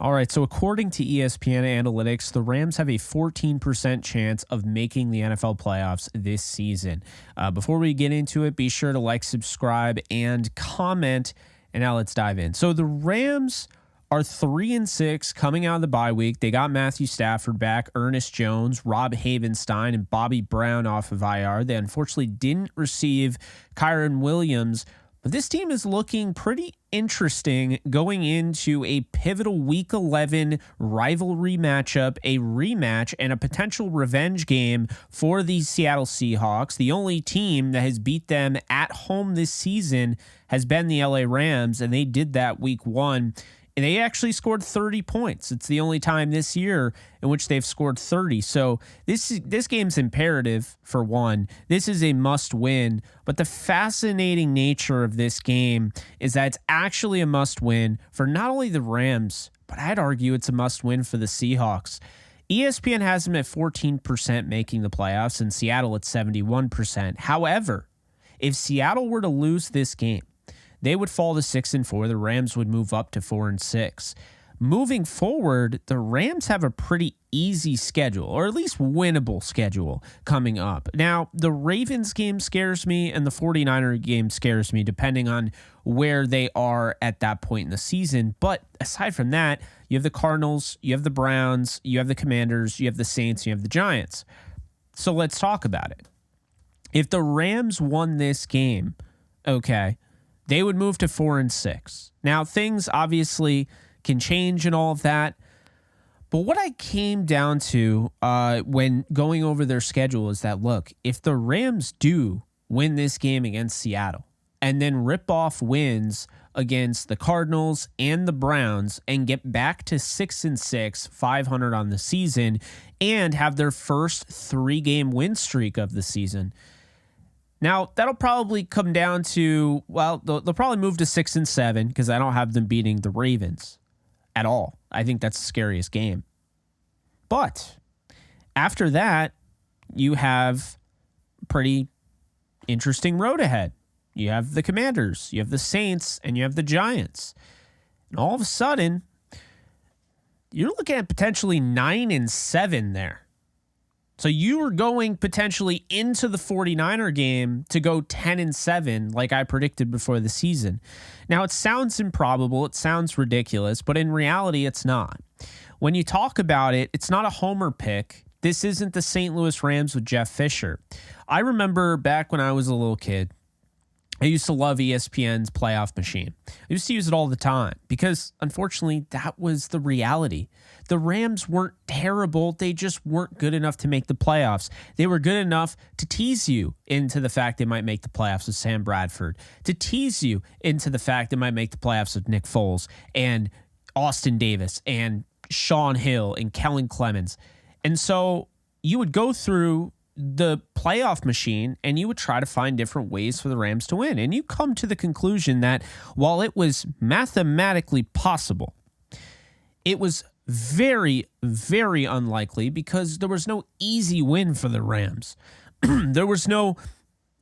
All right, so according to ESPN Analytics, the Rams have a 14% chance of making the NFL playoffs this season. Before we get into it, be sure to like, subscribe, and comment. And now let's dive in. So the Rams are 3-6 coming out of the bye week. They got Matthew Stafford back, Ernest Jones, Rob Havenstein, and Bobby Brown off of IR. They unfortunately didn't receive Kyron Williams. But this team is looking pretty interesting going into a pivotal Week 11 rivalry matchup, a rematch, and a potential revenge game for the Seattle Seahawks. The only team that has beat them at home this season has been the LA Rams, and they did that Week 1. And they actually scored 30 points. It's the only time this year in which they've scored 30. So this game's imperative, for one. This is a must-win. But the fascinating nature of this game is that it's actually a must-win for not only the Rams, but I'd argue it's a must-win for the Seahawks. ESPN has them at 14% making the playoffs, and Seattle at 71%. However, if Seattle were to lose this game, they would fall to 6-4. The Rams would move up to 4-6. Moving forward, the Rams have a pretty easy schedule, or at least winnable schedule, coming up. Now, the Ravens game scares me, and the 49er game scares me, depending on where they are at that point in the season. But aside from that, you have the Cardinals, you have the Browns, you have the Commanders, you have the Saints, you have the Giants. So let's talk about it. If the Rams won this game, okay, they would move to 4-6. Now, things obviously can change and all of that. But what I came down to when going over their schedule is that, look, if the Rams do win this game against Seattle and then rip off wins against the Cardinals and the Browns and get back to 6-6, 500 on the season, and have their first 3-game win streak of the season, now, that'll probably come down to, well, they'll probably move to 6-7 because I don't have them beating the Ravens at all. I think that's the scariest game. But after that, you have a pretty interesting road ahead. You have the Commanders, you have the Saints, and you have the Giants. And all of a sudden, you're looking at potentially 9-7 there. So you were going potentially into the 49er game to go 10-7 like I predicted before the season. Now, it sounds improbable. It sounds ridiculous, but in reality, it's not. When you talk about it, it's not a homer pick. This isn't the St. Louis Rams with Jeff Fisher. I remember back when I was a little kid, I used to love ESPN's playoff machine. I used to use it all the time because, unfortunately, that was the reality. The Rams weren't terrible. They just weren't good enough to make the playoffs. They were good enough to tease you into the fact they might make the playoffs with Sam Bradford, to tease you into the fact they might make the playoffs with Nick Foles and Austin Davis and Sean Hill and Kellen Clemens. And so you would go through the playoff machine and you would try to find different ways for the Rams to win. And you come to the conclusion that while it was mathematically possible, it was very, very unlikely because there was no easy win for the Rams. There was no,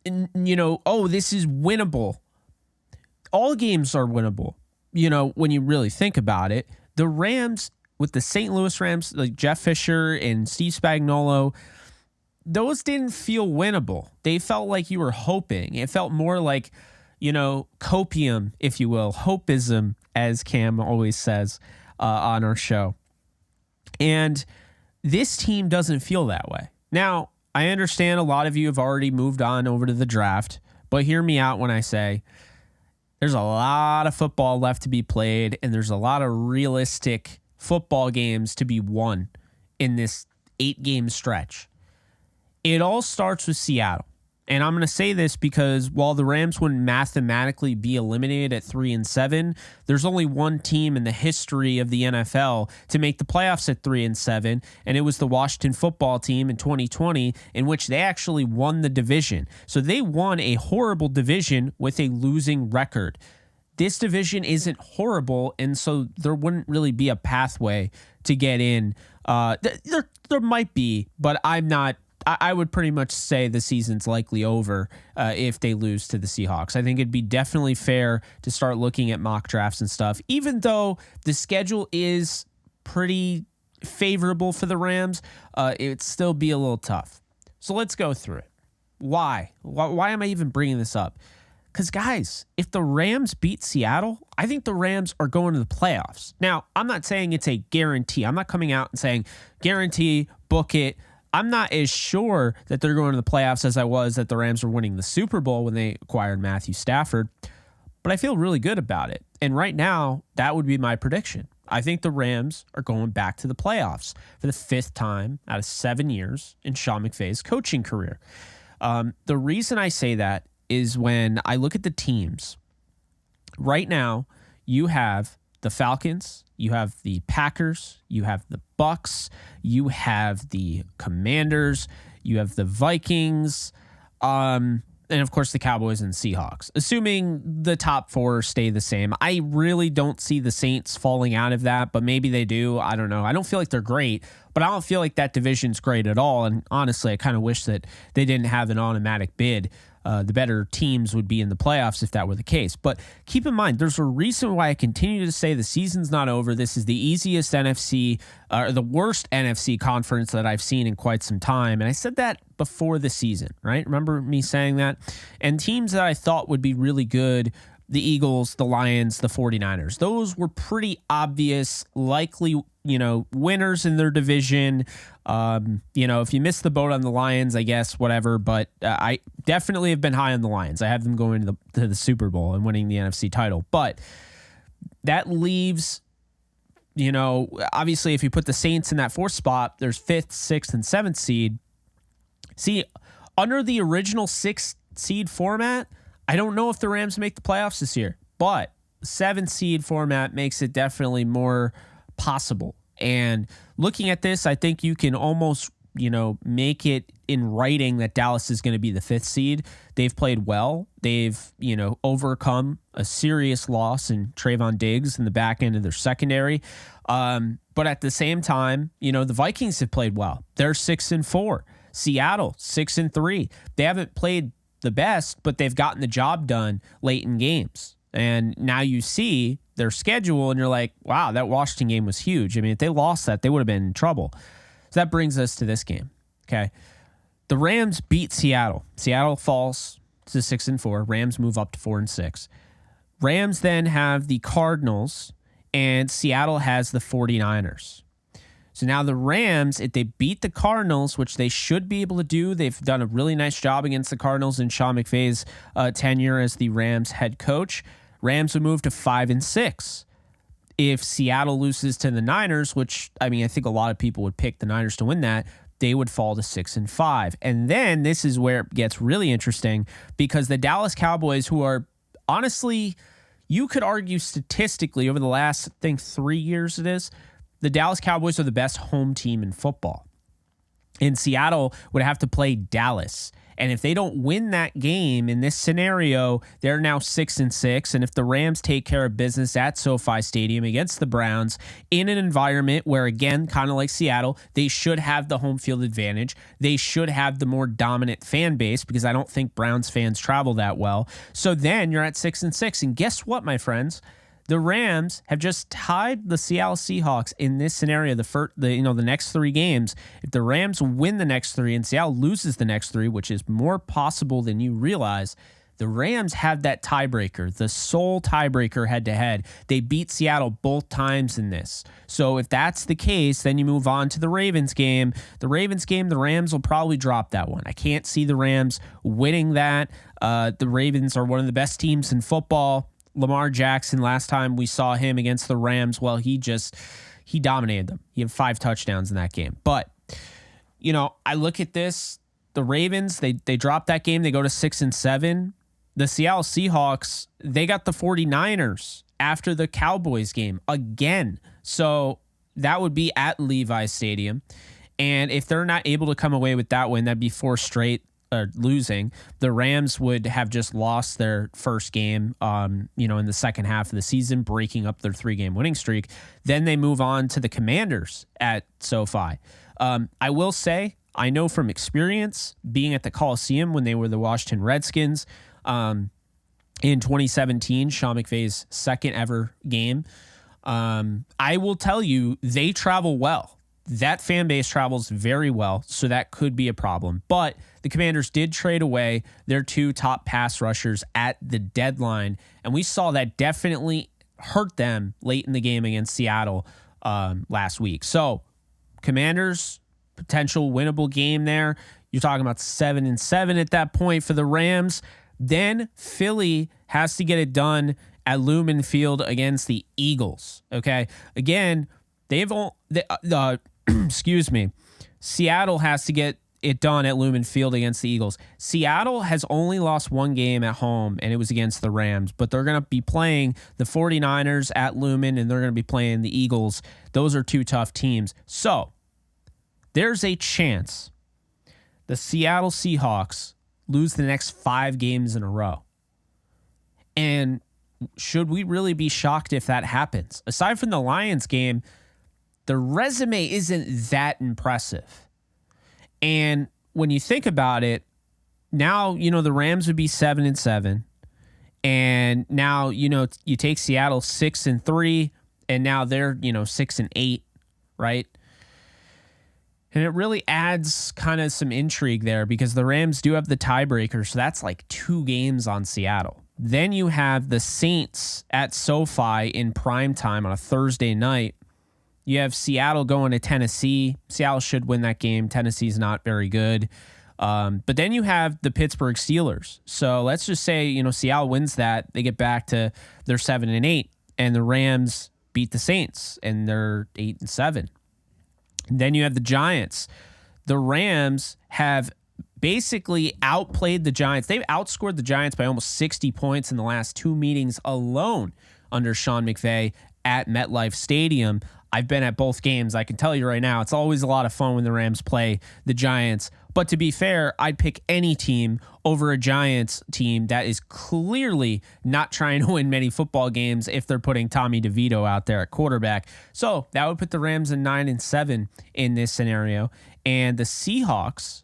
oh, this is winnable. All games are winnable, when you really think about it. The Rams, with the St. Louis Rams, like Jeff Fisher and Steve Spagnuolo, those didn't feel winnable. They felt like you were hoping. It felt more like, copium, if you will, hopeism, as Cam always says on our show. And this team doesn't feel that way. Now, I understand a lot of you have already moved on over to the draft, but hear me out when I say there's a lot of football left to be played, and there's a lot of realistic football games to be won in this 8-game stretch. It all starts with Seattle. And I'm going to say this because while the Rams wouldn't mathematically be eliminated at 3-7, there's only one team in the history of the NFL to make the playoffs at 3-7, and it was the Washington football team in 2020, in which they actually won the division. So they won a horrible division with a losing record. This division isn't horrible, and so there wouldn't really be a pathway to get in. There might be, but I'm not I would pretty much say the season's likely over if they lose to the Seahawks. I think it'd be definitely fair to start looking at mock drafts and stuff, even though the schedule is pretty favorable for the Rams. It'd still be a little tough. So let's go through it. Why am I even bringing this up? Because, guys, if the Rams beat Seattle, I think the Rams are going to the playoffs. Now, I'm not saying it's a guarantee. I'm not coming out and saying guarantee, book it. I'm not as sure that they're going to the playoffs as I was that the Rams were winning the Super Bowl when they acquired Matthew Stafford. But I feel really good about it. And right now, that would be my prediction. I think the Rams are going back to the playoffs for the 5th time out of 7 years in Sean McVay's coaching career. The reason I say that is when I look at the teams. Right now, you have the Falcons, you have the Packers, you have the Bucks, you have the Commanders, you have the Vikings, and of course the Cowboys and Seahawks. Assuming the top 4 stay the same. I really don't see the Saints falling out of that, but maybe they do. I don't know. I don't feel like they're great, but I don't feel like that division's great at all. And honestly, I kind of wish that they didn't have an automatic bid. The better teams would be in the playoffs if that were the case. But keep in mind, there's a reason why I continue to say the season's not over. This is the easiest NFC, or the worst NFC conference that I've seen in quite some time. And I said that before the season, right? Remember me saying that? And teams that I thought would be really good, the Eagles, the Lions, the 49ers. Those were pretty obvious, likely, winners in their division. If you missed the boat on the Lions, I guess, whatever. But I definitely have been high on the Lions. I have them going to the Super Bowl and winning the NFC title. But that leaves, obviously if you put the Saints in that 4th spot, there's 5th, 6th, and 7th seed. See, under the original 6th seed format, I don't know if the Rams make the playoffs this year, but 7th seed format makes it definitely more possible. And looking at this, I think you can almost, make it in writing that Dallas is going to be the 5th seed. They've played well. They've, overcome a serious loss in Trayvon Diggs in the back end of their secondary. But at the same time, the Vikings have played well. They're 6-4. Seattle, 6-3. They haven't played the best, but they've gotten the job done late in games. And now you see their schedule and you're like, wow, that Washington game was huge. I mean, if they lost that, they would have been in trouble. So that brings us to this game. Okay. The Rams beat Seattle. Seattle falls to 6-4. Rams move up to 4-6. Rams then have the Cardinals and Seattle has the 49ers. So now the Rams, if they beat the Cardinals, which they should be able to do, they've done a really nice job against the Cardinals in Sean McVay's tenure as the Rams head coach. Rams would move to 5-6. If Seattle loses to the Niners, which, I think a lot of people would pick the Niners to win that, they would fall to 6-5. And then this is where it gets really interesting because the Dallas Cowboys, who are honestly, you could argue statistically over the last, 3 years it is, the Dallas Cowboys are the best home team in football. And Seattle would have to play Dallas. And if they don't win that game in this scenario, they're now 6-6. And if the Rams take care of business at SoFi Stadium against the Browns in an environment where, again, kind of like Seattle, they should have the home field advantage. They should have the more dominant fan base because I don't think Browns fans travel that well. So then you're at 6-6. And guess what, my friends? The Rams have just tied the Seattle Seahawks in this scenario. The next 3 games. If the Rams win the next 3 and Seattle loses the next 3, which is more possible than you realize, the Rams have that tiebreaker, the sole tiebreaker head-to-head. They beat Seattle both times in this. So if that's the case, then you move on to the Ravens game. The Rams will probably drop that one. I can't see the Rams winning that. The Ravens are one of the best teams in football. Lamar Jackson, last time we saw him against the Rams, well, he dominated them. He had 5 touchdowns in that game. But, I look at this, the Ravens, they dropped that game. They go to 6-7. The Seattle Seahawks, they got the 49ers after the Cowboys game again. So that would be at Levi's Stadium. And if they're not able to come away with that win, that'd be 4 straight. Losing. The Rams would have just lost their first game, in the second half of the season, breaking up their 3-game winning streak. Then they move on to the Commanders at SoFi. I will say, I know from experience being at the Coliseum when they were the Washington Redskins in 2017, Sean McVay's second ever game. I will tell you, they travel well. That fan base travels very well, so that could be a problem. But the Commanders did trade away their 2 top pass rushers at the deadline, and we saw that definitely hurt them late in the game against Seattle last week. So, Commanders, potential winnable game there. You're talking about 7-7 at that point for the Rams. Then Philly has to get it done at Lumen Field against the Eagles. Okay, again, excuse me. Seattle has to get it done at Lumen Field against the Eagles. Seattle has only lost 1 game at home, and it was against the Rams, but they're going to be playing the 49ers at Lumen, and they're going to be playing the Eagles. Those are 2 tough teams. So there's a chance the Seattle Seahawks lose the next 5 games in a row. And should we really be shocked if that happens? Aside from the Lions game, the resume isn't that impressive. And when you think about it, now, the Rams would be 7-7. And now, you take Seattle 6-3, and now they're, 6-8, right? And it really adds kind of some intrigue there because the Rams do have the tiebreaker. So that's like 2 games on Seattle. Then you have the Saints at SoFi in prime time on a Thursday night. You have Seattle going to Tennessee. Seattle should win that game. Tennessee's not very good. But then you have the Pittsburgh Steelers. So let's just say, Seattle wins that. They get back to their 7-8, and the Rams beat the Saints, and they're 8-7. Then you have the Giants. The Rams have basically outplayed the Giants. They've outscored the Giants by almost 60 points in the last 2 meetings alone under Sean McVay at MetLife Stadium. I've been at both games. I can tell you right now, it's always a lot of fun when the Rams play the Giants. But to be fair, I'd pick any team over a Giants team that is clearly not trying to win many football games if they're putting Tommy DeVito out there at quarterback. So that would put the Rams in 9-7 in this scenario. And the Seahawks,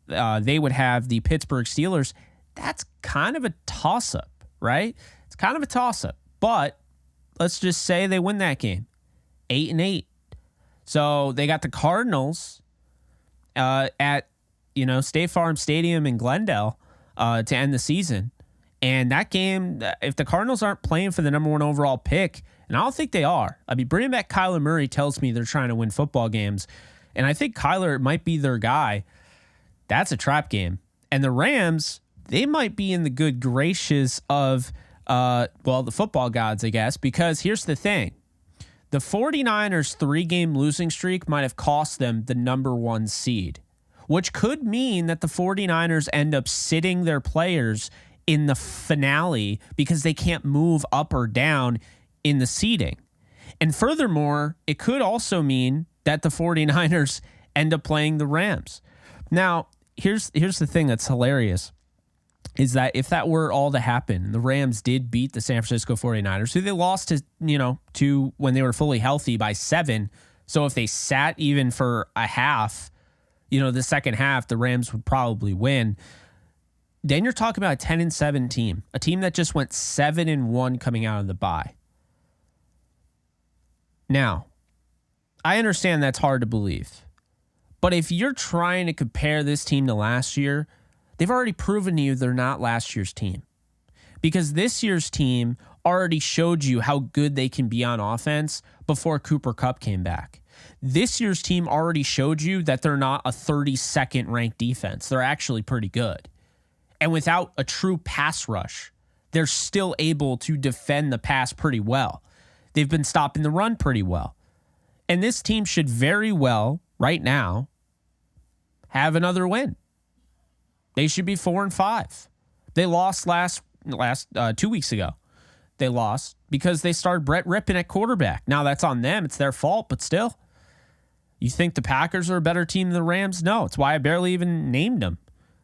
they would have the Pittsburgh Steelers. That's kind of a toss-up, right? It's kind of a toss-up. But let's just say they win that game. 8-8. So they got the Cardinals at State Farm Stadium in Glendale to end the season. And that game, if the Cardinals aren't playing for the number 1 overall pick, and I don't think they are. I mean, bringing back Kyler Murray tells me they're trying to win football games. And I think Kyler might be their guy. That's a trap game. And the Rams, they might be in the good graces of, the football gods, I guess, because here's the thing. The 49ers' 3-game losing streak might have cost them the number 1 seed, which could mean that the 49ers end up sitting their players in the finale because they can't move up or down in the seeding. And furthermore, it could also mean that the 49ers end up playing the Rams. Now, here's the thing that's hilarious. Is that if that were all to happen, the Rams did beat the San Francisco 49ers, who they lost to when they were fully healthy by 7. So if they sat even for a half, the second half, the Rams would probably win. Then you're talking about a 10-7 team, a team that just went 7-1 coming out of the bye. Now, I understand that's hard to believe, but if you're trying to compare this team to last year, they've already proven to you they're not last year's team, because this year's team already showed you how good they can be on offense before Cooper Kupp came back. This year's team already showed you that they're not a 32nd ranked defense. They're actually pretty good. And without a true pass rush, they're still able to defend the pass pretty well. They've been stopping the run pretty well. And this team should very well, right now, have another win. They should be 4-5. They lost last 2 weeks ago. They lost because they started Brett Rippon at quarterback. Now that's on them. It's their fault, but still. You think the Packers are a better team than the Rams? No, it's why I barely even named them.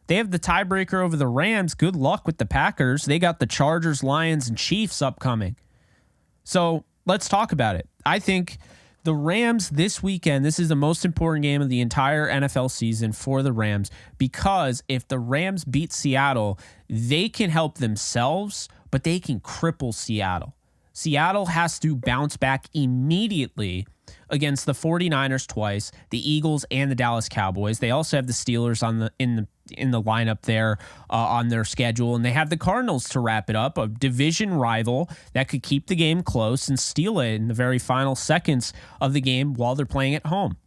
They have the tiebreaker over the Rams. Good luck with the Packers. They got the Chargers, Lions, and Chiefs upcoming. So let's talk about it. I think The Rams this weekend, this is the most important game of the entire NFL season for the Rams, because if the Rams beat Seattle, they can help themselves, but they can cripple Seattle. Seattle has to bounce back immediately against the 49ers twice, the Eagles, and the Dallas Cowboys. They also have the Steelers in the lineup there on their schedule, and they have the Cardinals to wrap it up, a division rival that could keep the game close and steal it in the very final seconds of the game while they're playing at home.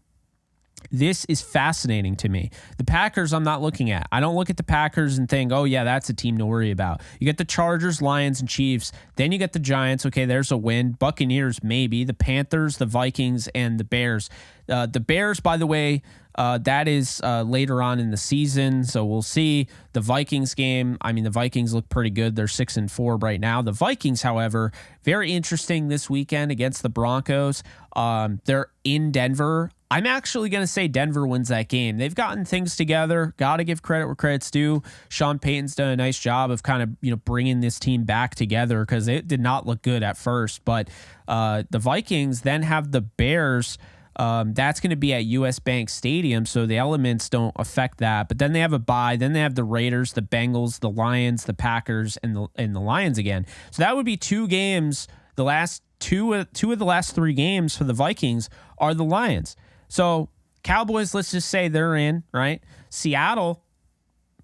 This is fascinating to me. The Packers I'm not looking at. I don't look at the Packers and think, oh, yeah, that's a team to worry about. You get the Chargers, Lions, and Chiefs. Then you get the Giants. Okay, there's a win. Buccaneers, maybe. The Panthers, the Vikings, and the Bears. The Bears, by the way, that is later on in the season, so we'll see. The Vikings game, I mean, the Vikings look pretty good. They're 6-4 right now. The Vikings, however, very interesting this weekend against the Broncos. They're in Denver. I'm actually going to say Denver wins that game. They've gotten things together. Got to give credit where credit's due. Sean Payton's done a nice job of kind of, bringing this team back together, because it did not look good at first. But the Vikings then have the Bears. That's going to be at US Bank Stadium, so the elements don't affect that. But then they have a bye. Then they have the Raiders, the Bengals, the Lions, the Packers, and the Lions again. So that would be two games. The last two of the last three games for the Vikings are the Lions. So Cowboys, let's just say they're in, right? Seattle,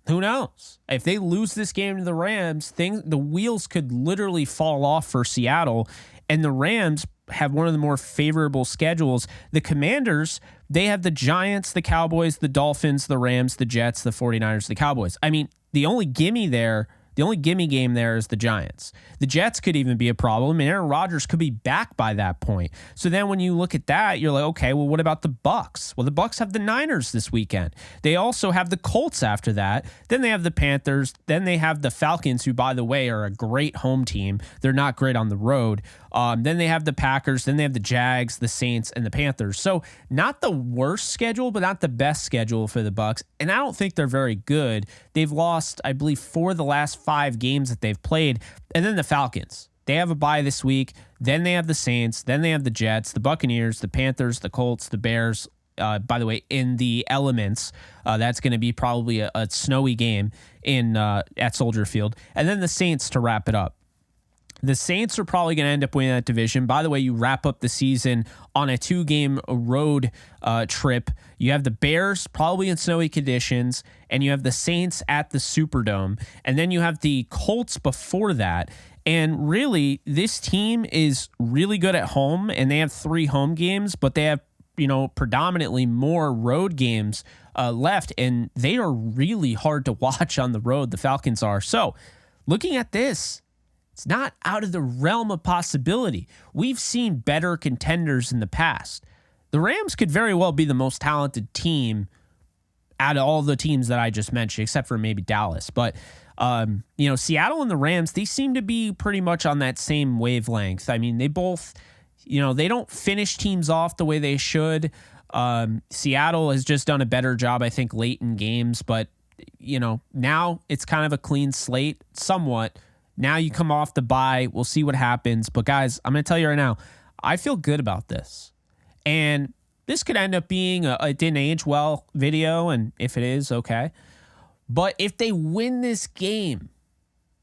who knows? If they lose this game to the Rams, the wheels could literally fall off for Seattle. And the Rams have one of the more favorable schedules. The Commanders, they have the Giants, the Cowboys, the Dolphins, the Rams, the Jets, the 49ers, the Cowboys. I mean, the only gimme game there is the Giants. The Jets could even be a problem, and Aaron Rodgers could be back by that point. So then when you look at that, you're like, okay, well, what about the Bucs? Well, the Bucs have the Niners this weekend. They also have the Colts after that. Then they have the Panthers. Then they have the Falcons, who, by the way, are a great home team. They're not great on the road. Then they have the Packers. Then they have the Jags, the Saints, and the Panthers. So not the worst schedule, but not the best schedule for the Bucs. And I don't think they're very good. They've lost, I believe, 4 of the last 5 games that they've played. And then the Falcons. They have a bye this week. Then they have the Saints. Then they have the Jets, the Buccaneers, the Panthers, the Colts, the Bears. By the way, in the elements, that's going to be probably a snowy game at Soldier Field. And then the Saints to wrap it up. The Saints are probably going to end up winning that division. By the way, you wrap up the season on a 2-game road trip. You have the Bears probably in snowy conditions, and you have the Saints at the Superdome. And then you have the Colts before that. And really, this team is really good at home, and they have 3 home games, but they have, predominantly more road games left, and they are really hard to watch on the road. The Falcons are. So looking at this, it's not out of the realm of possibility. We've seen better contenders in the past. The Rams could very well be the most talented team out of all the teams that I just mentioned, except for maybe Dallas. But, Seattle and the Rams, they seem to be pretty much on that same wavelength. I mean, they both, they don't finish teams off the way they should. Seattle has just done a better job, I think, late in games. But, now it's kind of a clean slate, somewhat. Now you come off the bye. We'll see what happens. But, guys, I'm going to tell you right now, I feel good about this. And this could end up being a it didn't age well video, and if it is, okay. But if they win this game,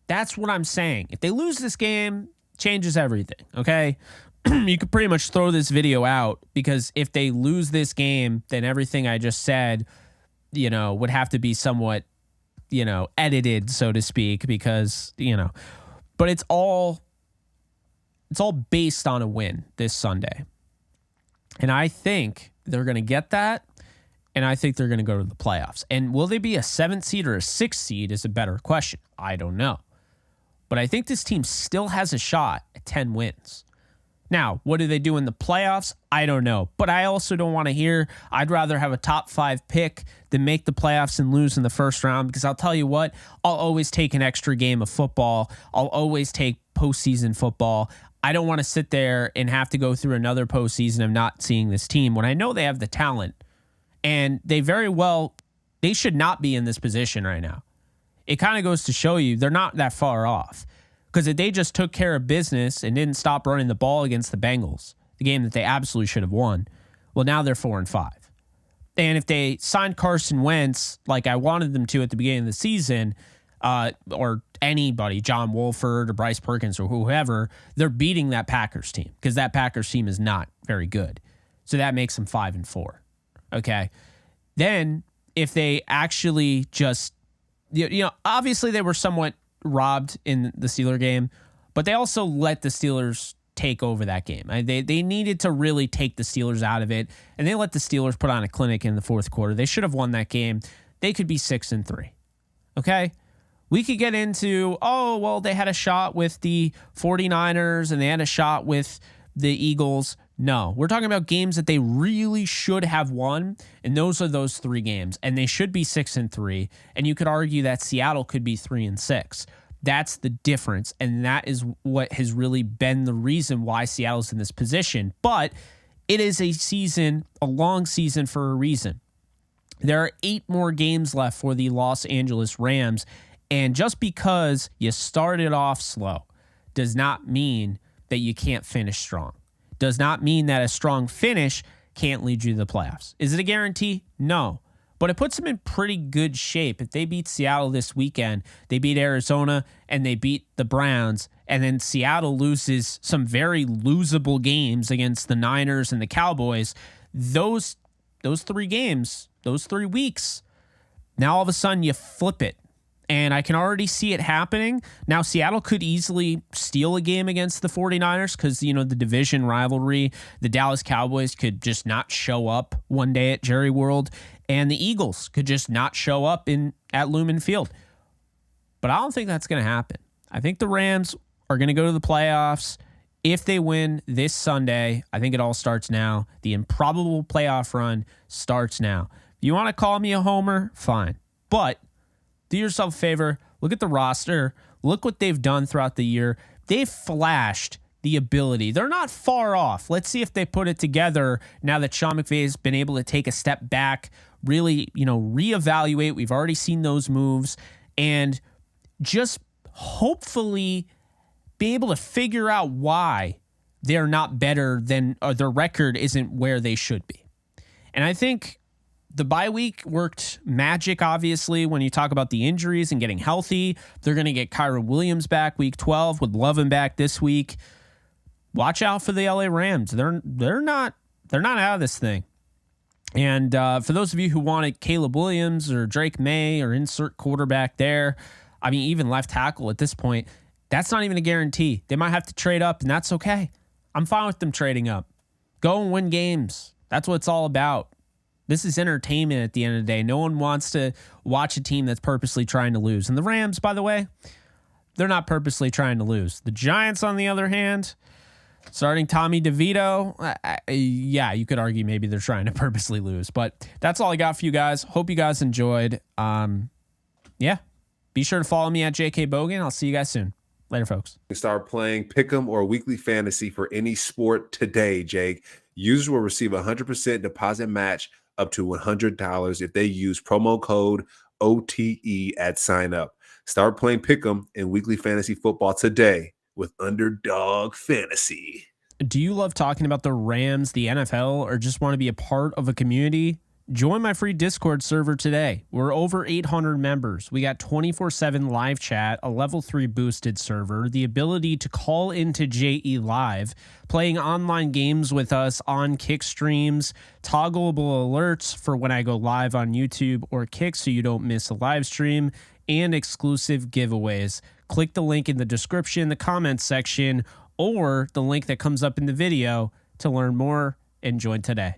that's what I'm saying. If they lose this game, changes everything, okay? You could pretty much throw this video out, because if they lose this game, then everything I just said, would have to be somewhat, edited, so to speak, because, but it's all based on a win this Sunday. And I think they're going to get that, and I think they're going to go to the playoffs. And will they be a 7th seed or a 6th seed is a better question. I don't know. But I think this team still has a shot at 10 wins. Now, what do they do in the playoffs? I don't know. But I also don't want to hear, I'd rather have a top 5 pick than make the playoffs and lose in the first round, because I'll tell you what, I'll always take an extra game of football. I'll always take postseason football. I don't want to sit there and have to go through another postseason of not seeing this team when I know they have the talent. And they should not be in this position right now. It kind of goes to show you they're not that far off. Because if they just took care of business and didn't stop running the ball against the Bengals, the game that they absolutely should have won. Well, now they're 4-5. And if they signed Carson Wentz like I wanted them to at the beginning of the season, or anybody, John Wolford or Bryce Perkins or whoever, they're beating that Packers team because that Packers team is not very good. So that makes them 5-4. Okay. Then if they actually just, obviously they were somewhat robbed in the Steeler game, but they also let the Steelers take over that game. They needed to really take the Steelers out of it, and they let the Steelers put on a clinic in the fourth quarter. They should have won that game. They could be 6-3. Okay? We could get into, they had a shot with the 49ers and they had a shot with the Eagles. No, we're talking about games that they really should have won, and those are those 3 games, and they should be 6-3, and you could argue that Seattle could be 3-6. That's the difference, and that is what has really been the reason why Seattle's in this position. But it is a long season for a reason. There are 8 more games left for the Los Angeles Rams, and just because you started off slow does not mean that you can't finish strong. Does not mean that a strong finish can't lead you to the playoffs. Is it a guarantee? No. But it puts them in pretty good shape. If they beat Seattle this weekend, they beat Arizona, and they beat the Browns, and then Seattle loses some very losable games against the Niners and the Cowboys, those 3 games, those 3 weeks, now all of a sudden you flip it. And I can already see it happening. Now, Seattle could easily steal a game against the 49ers because, the division rivalry, the Dallas Cowboys could just not show up one day at Jerry World, and the Eagles could just not show up at Lumen Field. But I don't think that's going to happen. I think the Rams are going to go to the playoffs. If they win this Sunday, I think it all starts now. The improbable playoff run starts now. If you want to call me a homer, fine. But do yourself a favor, look at the roster, look what they've done throughout the year. They've flashed the ability. They're not far off. Let's see if they put it together now that Sean McVay has been able to take a step back, really, reevaluate. We've already seen those moves, and just hopefully be able to figure out why they're not better than, or their record isn't where they should be. And I think the bye week worked magic, obviously, when you talk about the injuries and getting healthy. They're going to get Kyron Williams back week 12. Would love him back this week. Watch out for the LA Rams. They're not out of this thing. And for those of you who wanted Caleb Williams or Drake May or insert quarterback there, I mean, even left tackle at this point, that's not even a guarantee. They might have to trade up, and that's okay. I'm fine with them trading up. Go and win games. That's what it's all about. This is entertainment at the end of the day. No one wants to watch a team that's purposely trying to lose. And the Rams, by the way, they're not purposely trying to lose. The Giants, on the other hand, starting Tommy DeVito, you could argue maybe they're trying to purposely lose. But that's all I got for you guys. Hope you guys enjoyed. Be sure to follow me at JK Bogan. I'll see you guys soon. Later, folks. Start playing Pick'em or Weekly Fantasy for any sport today, Jake. Users will receive a 100% deposit match up to $100 if they use promo code OTE at sign up. Start playing Pick'em and Weekly Fantasy Football today with Underdog Fantasy. Do you love talking about the Rams, the NFL, or just want to be a part of a community? Join my free Discord server today. We're over 800 members. We got 24/7 live chat, a level 3 boosted server, the ability to call into JE Live, playing online games with us on Kick streams, toggleable alerts for when I go live on YouTube or Kick so you don't miss a live stream, and exclusive giveaways. Click the link in the description, the comments section, or the link that comes up in the video to learn more and join today.